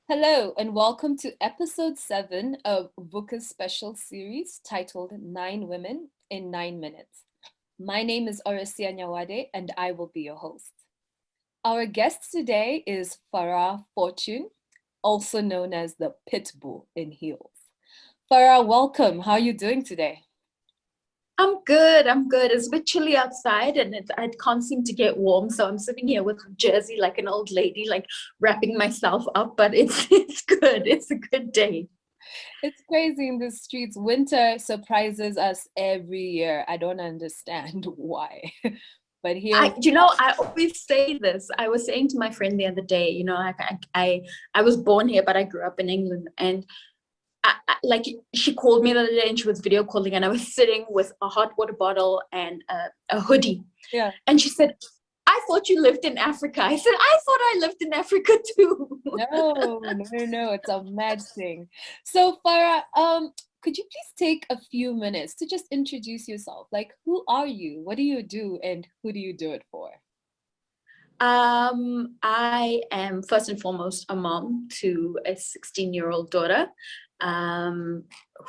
Hello, and welcome to episode 7 of Vuka's special series titled 9 Women in 9 Minutes. My name is Orasia Nyawade, and I will be your host. Our guest today is Farah Fortune, also known as the Pitbull in heels. Farah, welcome. How are you doing today? I'm good. I'm good. It's a bit chilly outside and I can't seem to get warm. So I'm sitting here with a jersey like an old lady, like wrapping myself up, but it's it's good. It's a good day. It's crazy in the streets. Winter surprises us every year. I don't understand why. But here, I always say this. I was saying to my friend the other day, I was born here, but I grew up in England, and like she called me the other day and she was video calling, and I was sitting with a hot water bottle and a hoodie, yeah. and she said, I thought you lived in Africa. I said, I thought I lived in Africa too. No, it's a mad thing. So, Farah, could you please take a few minutes to just introduce yourself? Like, who are you? What do you do? And who do you do it for? I am first and foremost a mom to a 16-year-old daughter,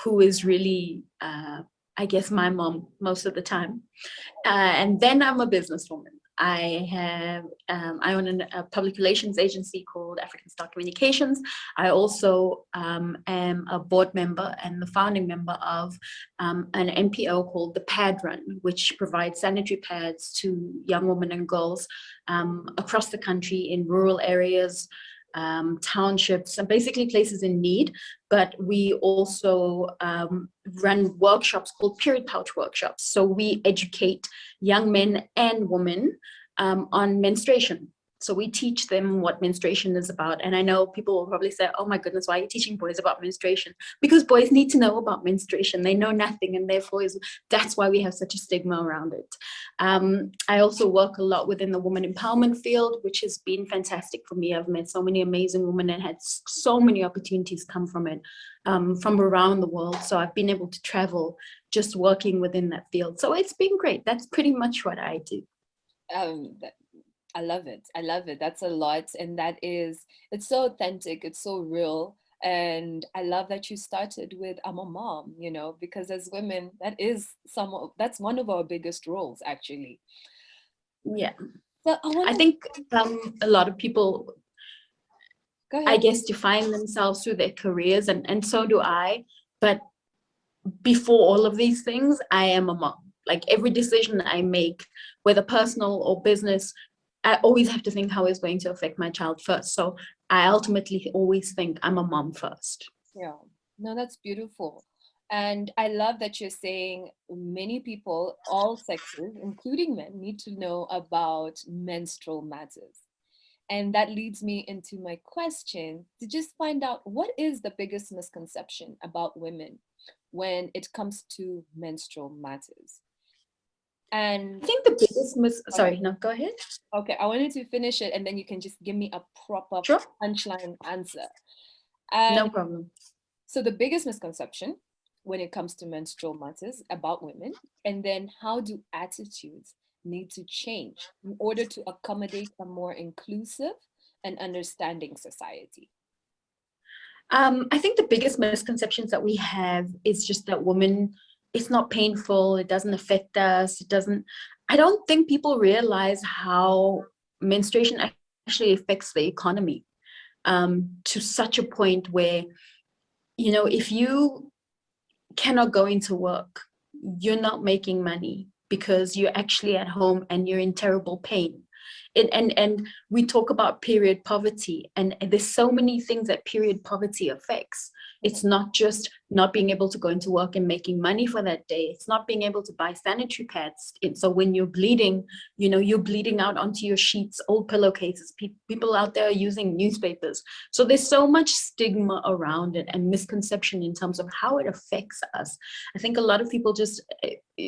who is really, I guess, my mom most of the time. And then I'm a businesswoman. I own a public relations agency called African Star Communications. I also am a board member and the founding member of an NPO called the Pad Run, which provides sanitary pads to young women and girls across the country in rural areas, townships, and basically places in need. But we also run workshops called period pouch workshops. So we educate young men and women on menstruation. So we teach them what menstruation is about. And I know people will probably say, oh my goodness, why are you teaching boys about menstruation? Because boys need to know about menstruation. They know nothing, and therefore that's why we have such a stigma around it. I also work a lot within the woman empowerment field, which has been fantastic for me. I've met so many amazing women and had so many opportunities come from it, from around the world. So I've been able to travel just working within that field. So it's been great. That's pretty much what I do. That, I love it. I love it. That's a lot. And it's so authentic. It's so real. And I love that you started with I'm a mom, because as women, that's one of our biggest roles, actually. Yeah. But I want I to think a lot of people, go I ahead. guess, define themselves through their careers, and so do I. But before all of these things, I am a mom. Like every decision I make, whether personal or business, I always have to think how it's going to affect my child first. So I ultimately always think I'm a mom first. Yeah. No, that's beautiful. And I love that you're saying many people, all sexes, including men, need to know about menstrual matters. And that leads me into my question to just find out what is the biggest misconception about women when it comes to menstrual matters. I And think the biggest okay, sorry, no, go ahead. okay, I wanted to finish it and then you can just give me a proper Sure, punchline answer. no And problem. so the biggest misconception when it comes to menstrual matters about women, and then how do attitudes need to change in order to accommodate a more inclusive and understanding society? I think the biggest misconceptions that we have is just that women, it's not painful, it doesn't affect us, it doesn't. I don't think people realize how menstruation actually affects the economy, to such a point where, if you cannot go into work, you're not making money because you're actually at home and you're in terrible pain. And we talk about period poverty, and there's so many things that period poverty affects. It's not just not being able to go into work and making money for that day. It's not being able to buy sanitary pads. So when you're bleeding, you're bleeding out onto your sheets, old pillowcases. People out there are using newspapers. So there's so much stigma around it and misconception in terms of how it affects us. I think a lot of people just,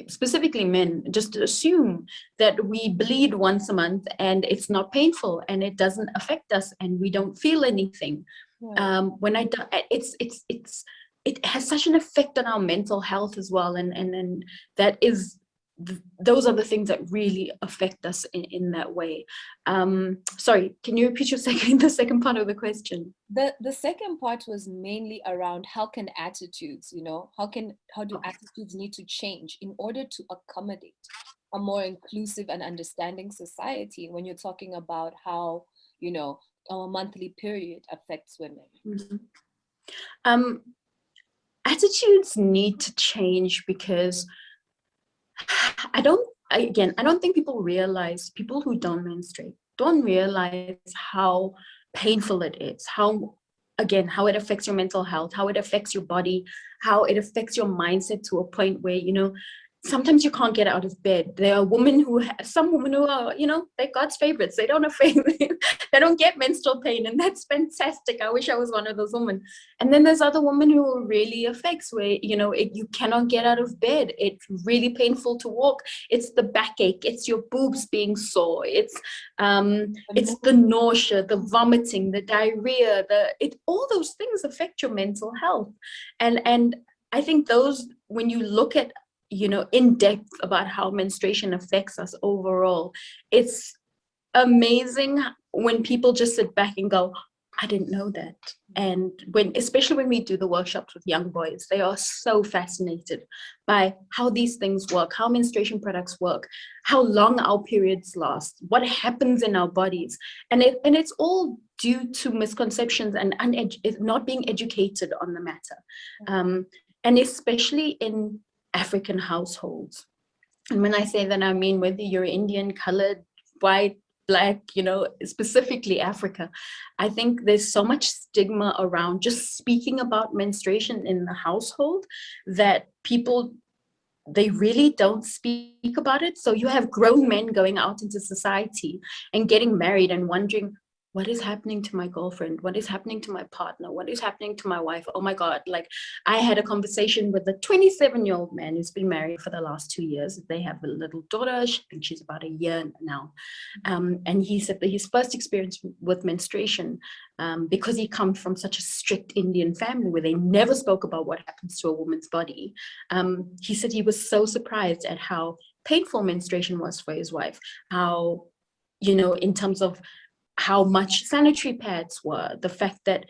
specifically men, just assume that we bleed once a month and it's not painful and it doesn't affect us and we don't feel anything. Yeah. When I do, it has such an effect on our mental health as well, and that is those are the things that really affect us in that way. Sorry, can you repeat the second part of the question? The second part was mainly around how can attitudes, how do attitudes need to change in order to accommodate a more inclusive and understanding society when you're talking about how, our monthly period affects women. Mhm. Um, Attitudes need to change because I don't think people who don't menstruate don't realize how painful it is, how it affects your mental health, how it affects your body, how it affects your mindset to a point where, sometimes you can't get out of bed. There are some women who are, they're God's favorites. They don't affect, they don't get menstrual pain, and that's fantastic. I wish I was one of those women. And then there's other women who really affects where, you cannot get out of bed. It's really painful to walk. It's the backache. It's your boobs being sore. It's the nausea, the vomiting, the diarrhea, all those things affect your mental health. And I think those, when you look at, in depth about how menstruation affects us overall, it's amazing when people just sit back and go, I didn't know that. And especially when we do the workshops with young boys, they are so fascinated by how these things work, how menstruation products work, how long our periods last, what happens in our bodies. And it's all due to misconceptions and not being educated on the matter. And especially in African households. And when I say that, I mean whether you're Indian, colored, white, Black, specifically Africa, I think there's so much stigma around just speaking about menstruation in the household that people, they really don't speak about it. So you have grown men going out into society and getting married and wondering, what is happening to my girlfriend? What is happening to my partner? What is happening to my wife? Oh my God. Like, I had a conversation with a 27-year-old man who's been married for the last 2 years. They have a little daughter. I think she's about a year now. And he said that his first experience with menstruation, because he comes from such a strict Indian family where they never spoke about what happens to a woman's body. He said he was so surprised at how painful menstruation was for his wife, how, in terms of how much sanitary pads were, the fact that,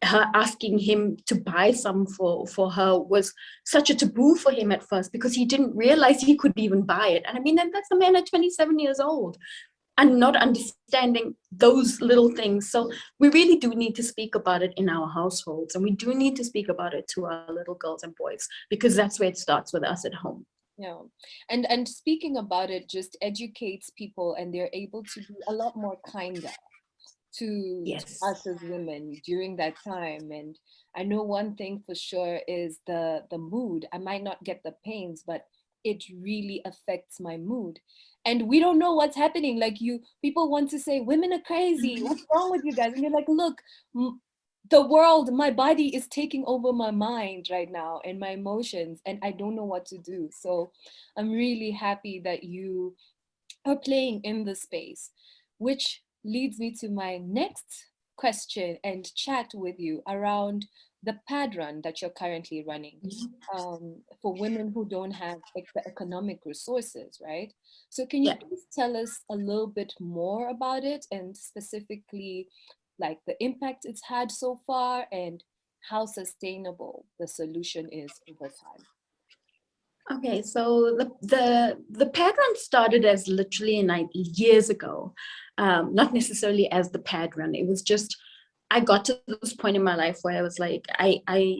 her asking him to buy some for her was such a taboo for him at first, because he didn't realize he could even buy it. And I mean, and that's a man at 27 years old and not understanding those little things. So we really do need to speak about it in our households, and we do need to speak about it to our little girls and boys, because that's where it starts with us at home. Yeah. And speaking about it just educates people, and they're able to be a lot more kinder to Yes. us as women during that time. And I know one thing for sure is the mood. I might not get the pains, but it really affects my mood. And we don't know what's happening. Like, people want to say women are crazy. What's wrong with you guys? And you're like, look, the world, my body is taking over my mind right now and my emotions, and I don't know what to do. So I'm really happy that you are playing in the space, which leads me to my next question and chat with you around the pad run that you're currently running, for women who don't have the economic resources, right? So can you Yeah. please tell us a little bit more about it, and specifically like the impact it's had so far and how sustainable the solution is over time? Okay, so the pad run started as literally years ago, not necessarily as the pad run. It was just, I got to this point in my life where I was like, I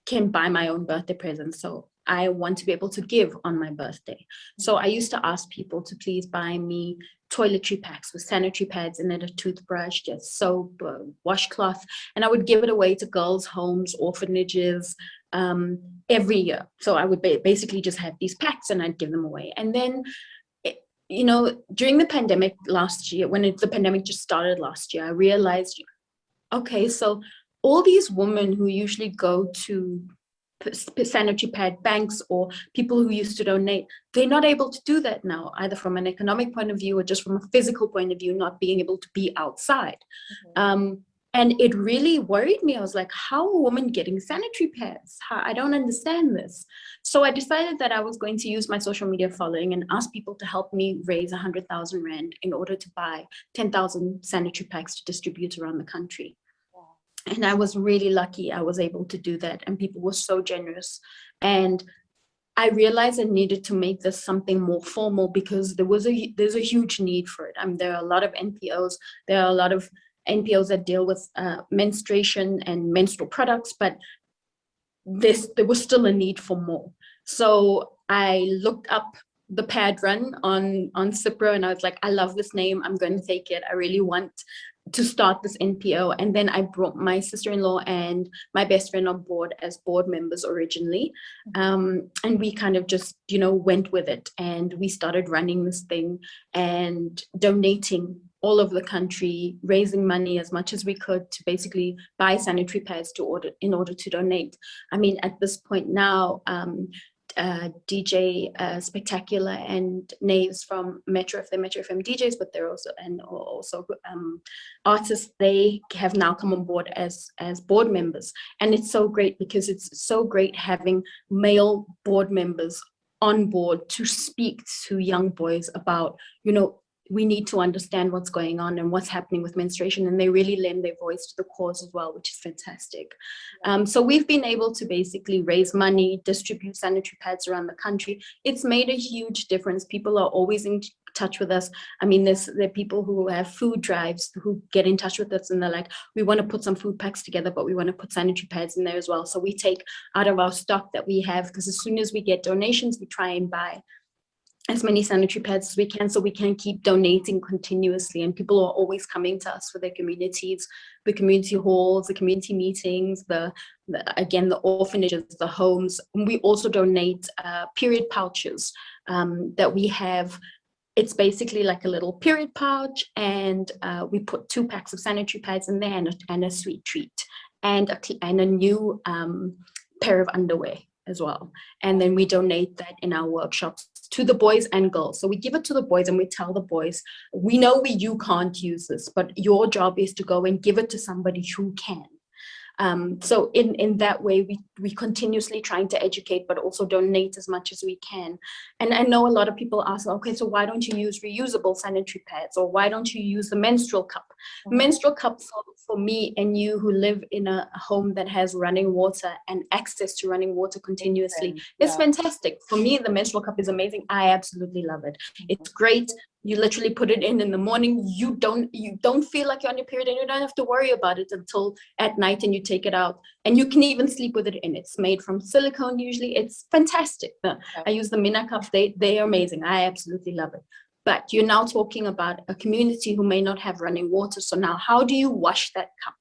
can buy my own birthday presents, so I want to be able to give on my birthday. So I used to ask people to please buy me toiletry packs with sanitary pads in it, a toothbrush, just soap, washcloth, and I would give it away to girls' homes, orphanages, um, every year. So I would basically just have these packs and I'd give them away. And then, during the pandemic last year, when the pandemic just started last year, I realized, okay, so all these women who usually go to sanitary pad banks or people who used to donate, they're not able to do that now, either from an economic point of view or just from a physical point of view, not being able to be outside. Mhm. And it really worried me. I was like, how are women getting sanitary pads? I don't understand this. So I decided that I was going to use my social media following and ask people to help me raise 100,000 Rand in order to buy 10,000 sanitary packs to distribute around the country. And I was really lucky I was able to do that. And people were so generous. And I realized I needed to make this something more formal because there's a huge need for it. There are a lot of NPOs. There are a lot of NPOs that deal with menstruation and menstrual products, but there was still a need for more. So I looked up the pad run on Cipro, and I was like, I love this name. I'm going to take it. I really want to start this NPO. And then I brought my sister-in-law and my best friend on board as board members originally. And we kind of just, went with it. And we started running this thing and donating all over the country, raising money as much as we could to basically buy sanitary pads in order to donate. I mean, at this point now, DJ Spectacular and Naves from Metro FM DJs, but they're also artists. They have now come on board as board members, and it's so great because it's so great having male board members on board to speak to young boys about, we need to understand what's going on and what's happening with menstruation, and they really lend their voice to the cause as well, which is fantastic. So we've been able to basically raise money, distribute sanitary pads around the country. It's made a huge difference. People are always in touch with us. I mean, there are people who have food drives who get in touch with us, and they're like, we want to put some food packs together, but we want to put sanitary pads in there as well. So we take out of our stock that we have, because as soon as we get donations, we try and buy as many sanitary pads as we can, so we can keep donating continuously. And people are always coming to us for their communities, the community halls, the community meetings, the orphanages, the homes. And we also donate period pouches that we have. It's basically like a little period pouch, and we put 2 packs of sanitary pads in there, and a sweet treat, and a new pair of underwear as well. And then we donate that in our workshops to the boys and girls. So we give it to the boys and we tell the boys, we know you can't use this, but your job is to go and give it to somebody who can. So in that way, we continuously trying to educate, but also donate as much as we can. And I know a lot of people ask, okay, so why don't you use reusable sanitary pads, or why don't you use the menstrual cup? Menstrual cup for me and you who live in a home that has running water and access to running water continuously, it's fantastic. For me, the menstrual cup is amazing. I absolutely love it. It's great. You literally put it in the morning. You don't feel like you're on your period, and you don't have to worry about it until at night, and you take it out, and you can even sleep with it in. It's made from silicone usually. It's fantastic. I use the Mina cups. They are amazing. I absolutely love it. But you're now talking about a community who may not have running water. So now how do you wash that cup?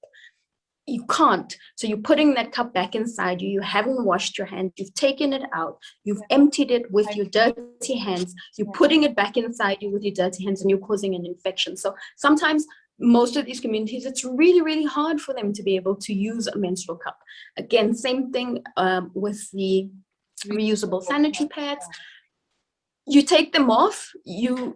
You can't. So you're putting that cup back inside you. You haven't washed your hands. You've taken it out. You've emptied it with your dirty hands. You're putting it back inside you with your dirty hands, and you're causing an infection. So sometimes most of these communities, it's really, really hard for them to be able to use a menstrual cup. Again, same thing with the reusable sanitary pads. You take them off. You've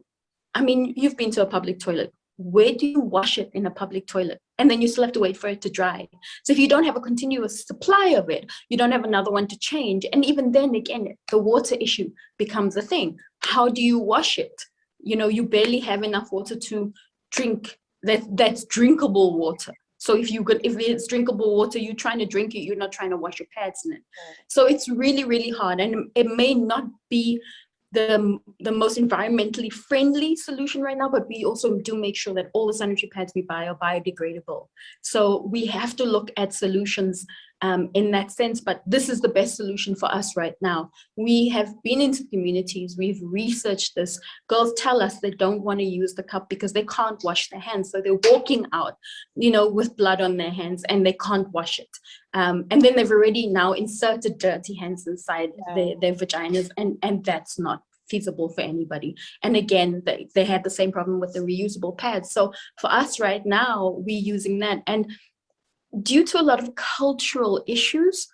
been to a public toilet. Where do you wash it in a public toilet? And then you still have to wait for it to dry. So if you don't have a continuous supply of it, you don't have another one to change. And even then, again, the water issue becomes a thing. How do you wash it? You barely have enough water to drink. That's drinkable water. So if it's drinkable water, you're trying to drink it, you're not trying to wash your pads in it. So it's really, really hard. And it may not be the most environmentally friendly solution right now, but we also do make sure that all the sanitary pads we buy are biodegradable. So we have to look at solutions in that sense, but this is the best solution for us right now. We have been into communities, we've researched this. Girls tell us they don't want to use the cup because they can't wash their hands. So they're walking out, with blood on their hands, and they can't wash it. And then they've already now inserted dirty hands inside their vaginas, and that's not feasible for anybody. And again, they had the same problem with the reusable pads. So for us right now, we're using that. And due to a lot of cultural issues,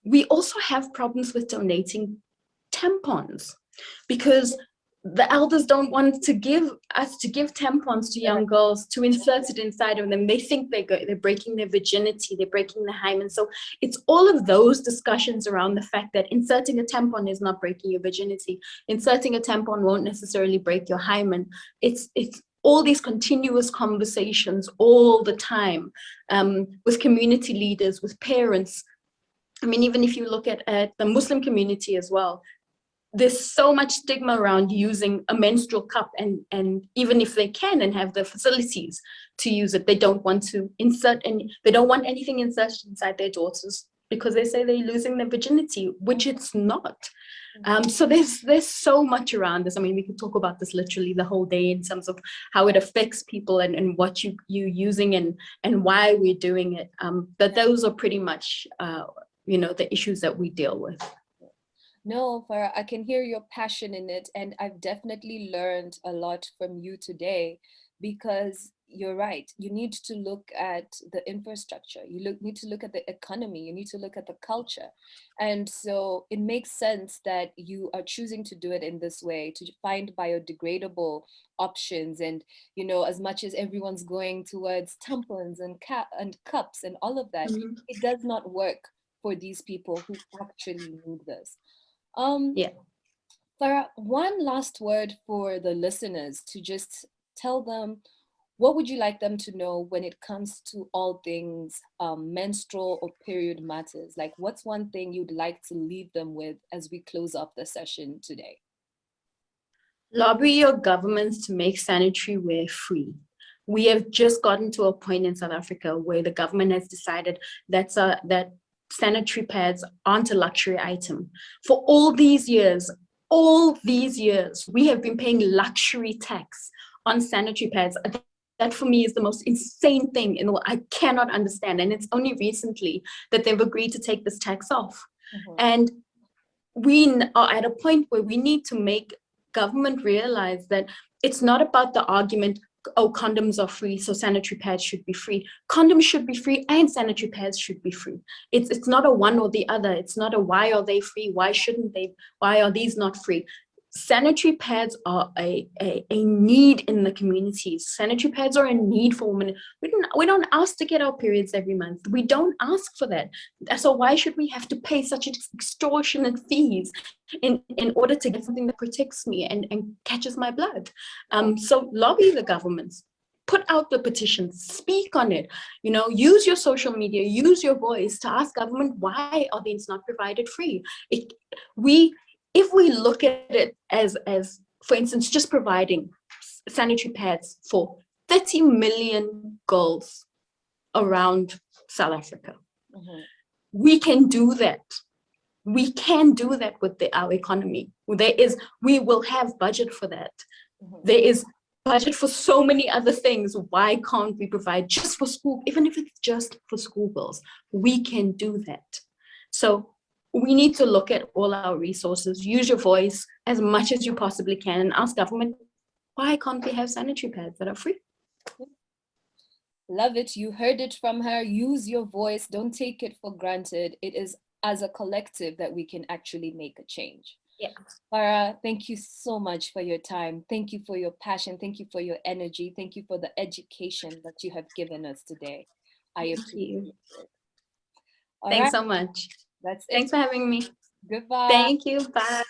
we also have problems with donating tampons, because the elders don't want to give tampons to young girls to insert it inside of them. They think they're breaking their virginity, they're breaking the hymen. So it's all of those discussions around the fact that inserting a tampon is not breaking your virginity. Inserting a tampon won't necessarily break your hymen. It's all these continuous conversations all the time, with community leaders, with parents. I mean, even if you look at the Muslim community as well, there's so much stigma around using a menstrual cup, and even if they can and have the facilities to use it, they don't want to insert, and they don't want anything inserted inside their daughters because they say they're losing their virginity, which it's not. So there's so much around this. I mean, we could talk about this literally the whole day in terms of how it affects people and what you using and why we're doing it. But those are pretty much the issues that we deal with. No, Farah, I can hear your passion in it, and I've definitely learned a lot from you today, because you're right. You need to look at the infrastructure. Need to look at the economy. You need to look at the culture. And so it makes sense that you are choosing to do it in this way, to find biodegradable options. And, as much as everyone's going towards tampons and cups and all of that, Mm-hmm. it does not work for these people who actually need this. Yeah. Farah, one last word for the listeners, to just tell them, what would you like them to know when it comes to all things menstrual or period matters? Like, what's one thing you'd like to leave them with as we close up the session today? Lobby your governments to make sanitary wear free. We have just gotten to a point in South Africa where the government has decided that sanitary pads aren't a luxury item. For all these years, we have been paying luxury tax on sanitary pads. That for me is the most insane thing in the world. I cannot understand. And it's only recently that they've agreed to take this tax off. Mhm. And we are at a point where we need to make government realize that it's not about the argument, oh, condoms are free, so sanitary pads should be free. Condoms should be free and sanitary pads should be free. It's not a one or the other. It's not a why are they free? Why shouldn't they? Why are these not free? Sanitary pads are a need in the communities. Sanitary pads are a need for women. We don't ask to get our periods every month. We don't ask for that. So why should we have to pay such extortionate fees in order to get something that protects me and catches my blood? So lobby the governments. Put out the petitions, speak on it, use your social media, use your voice to ask government, why are these not provided free? If we look at it as for instance, just providing sanitary pads for 30 million girls around South Africa, we can do that. We can do that with our economy. We will have budget for that. There is budget for so many other things. Why can't we provide just for school, even if it's just for schoolgirls? We can do that. So we need to look at all our resources, use your voice as much as you possibly can, and ask government, why can't we have sanitary pads that are free? Love it. You heard it from her. Use your voice. Don't take it for granted. It is as a collective that we can actually make a change. Yeah. Farah, thank you so much for your time. Thank you for your passion. Thank you for your energy. Thank you for the education that you have given us today. I appreciate it. All Thanks right, so much. that's it. Thanks for having me. Goodbye. Thank you. Bye.